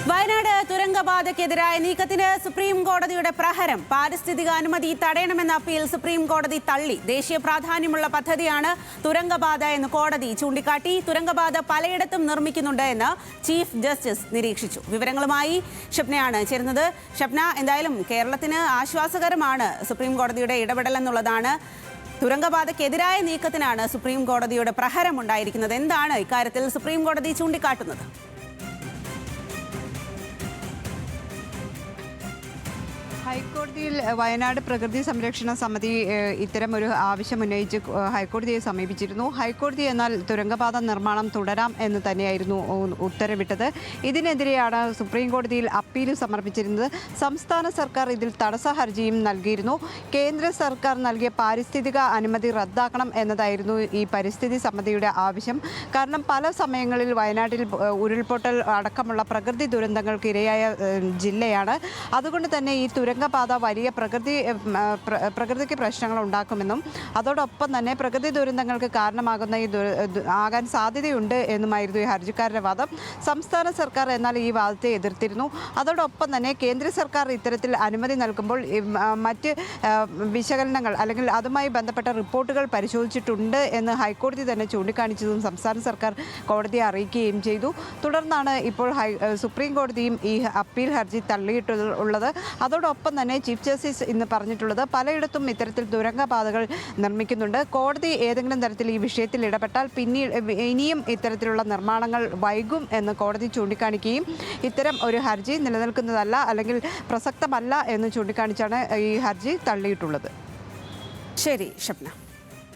വയനാട് തുരങ്കപാതയ്ക്കെതിരായ നീക്കത്തിന് സുപ്രീം കോടതിയുടെ പ്രഹരം. പാരിസ്ഥിതിക അനുമതി തടയണമെന്ന അപ്പീൽ സുപ്രീം കോടതി തള്ളി. ദേശീയ പ്രാധാന്യമുള്ള പദ്ധതിയാണ് തുരങ്കപാത എന്ന് കോടതി ചൂണ്ടിക്കാട്ടി. തുരങ്കപാത പലയിടത്തും നിർമ്മിക്കുന്നുണ്ട് എന്ന് ചീഫ് ജസ്റ്റിസ് നിരീക്ഷിച്ചു. വിവരങ്ങളുമായി ഷബ്നയാണ് ചേരുന്നത്. ഷബ്ന, എന്തായാലും കേരളത്തിന് ആശ്വാസകരമാണ് സുപ്രീം കോടതിയുടെ ഇടപെടൽ എന്നുള്ളതാണ്. തുരങ്കപാതയ്ക്കെതിരായ നീക്കത്തിനാണ് സുപ്രീം കോടതിയുടെ പ്രഹരമുണ്ടായിരിക്കുന്നത്. എന്താണ് ഇക്കാര്യത്തിൽ സുപ്രീം കോടതി ചൂണ്ടിക്കാട്ടുന്നത്? ഹൈക്കോടതിയിൽ വയനാട് പ്രകൃതി സംരക്ഷണ സമിതി ഇത്തരം ഒരു ആവശ്യം ഉന്നയിച്ച് ഹൈക്കോടതിയെ സമീപിച്ചിരുന്നു. ഹൈക്കോടതി എന്നാൽ തുരങ്കപാത നിർമ്മാണം തുടരാം എന്ന് തന്നെയായിരുന്നു ഉത്തരവിട്ടത്. ഇതിനെതിരെയാണ് സുപ്രീം കോടതിയിൽ അപ്പീൽ സമർപ്പിച്ചിരുന്നത്. സംസ്ഥാന സർക്കാർ ഇതിൽ തടസ്സ ഹർജിയും നൽകിയിരുന്നു. കേന്ദ്ര സർക്കാർ നൽകിയ പാരിസ്ഥിതിക അനുമതി റദ്ദാക്കണം എന്നതായിരുന്നു ഈ പരിസ്ഥിതി സമിതിയുടെ ആവശ്യം. കാരണം പല സമയങ്ങളിൽ വയനാട്ടിൽ ഉരുൾപൊട്ടൽ അടക്കമുള്ള പ്രകൃതി ദുരന്തങ്ങൾക്ക് ഇരയായ ജില്ലയാണ്. അതുകൊണ്ട് തന്നെ ഈ തുരങ്കപാത വലിയ പ്രകൃതിക്ക് പ്രശ്നങ്ങൾ ഉണ്ടാക്കുമെന്നും അതോടൊപ്പം തന്നെ പ്രകൃതി ദുരന്തങ്ങൾക്ക് കാരണമാകുന്ന ആകാൻ സാധ്യതയുണ്ട് എന്നുമായിരുന്നു ഈ ഹർജിക്കാരുടെ വാദം. സംസ്ഥാന സർക്കാർ എന്നാൽ ഈ വാദത്തെ എതിർത്തിരുന്നു. അതോടൊപ്പം തന്നെ കേന്ദ്ര സർക്കാർ ഇത്തരത്തിൽ അനുമതി നൽകുമ്പോൾ മറ്റ് വിശകലനങ്ങൾ അല്ലെങ്കിൽ അതുമായി ബന്ധപ്പെട്ട റിപ്പോർട്ടുകൾ പരിശോധിച്ചിട്ടുണ്ട് എന്ന് ഹൈക്കോടതി തന്നെ ചൂണ്ടിക്കാണിച്ചതും സംസ്ഥാന സർക്കാർ കോടതിയെ അറിയിക്കുകയും ചെയ്തു. തുടർന്നാണ് ഇപ്പോൾ സുപ്രീം കോടതിയും ഈ അപ്പീൽ ഹർജി തള്ളിയിട്ടുള്ളത്. അതോടൊപ്പം തന്നെ ചീഫ് ജസ്റ്റിസ് ഇന്ന് പറഞ്ഞിട്ടുള്ളത് പലയിടത്തും ഇത്തരത്തിൽ തുരങ്കപാതകൾ നിർമ്മിക്കുന്നുണ്ട്. കോടതി ഏതെങ്കിലും തരത്തിൽ ഈ വിഷയത്തിൽ ഇടപെട്ടാൽ ഇനിയും ഇത്തരത്തിലുള്ള നിർമ്മാണങ്ങൾ വൈകും എന്ന് കോടതി ചൂണ്ടിക്കാണിക്കുകയും ഇത്തരം ഒരു ഹർജി നിലനിൽക്കുന്നതല്ല അല്ലെങ്കിൽ പ്രസക്തമല്ല എന്ന് ചൂണ്ടിക്കാണിച്ചാണ് ഈ ഹർജി തള്ളിയിട്ടുള്ളത്. ശരി ഷബ്ന.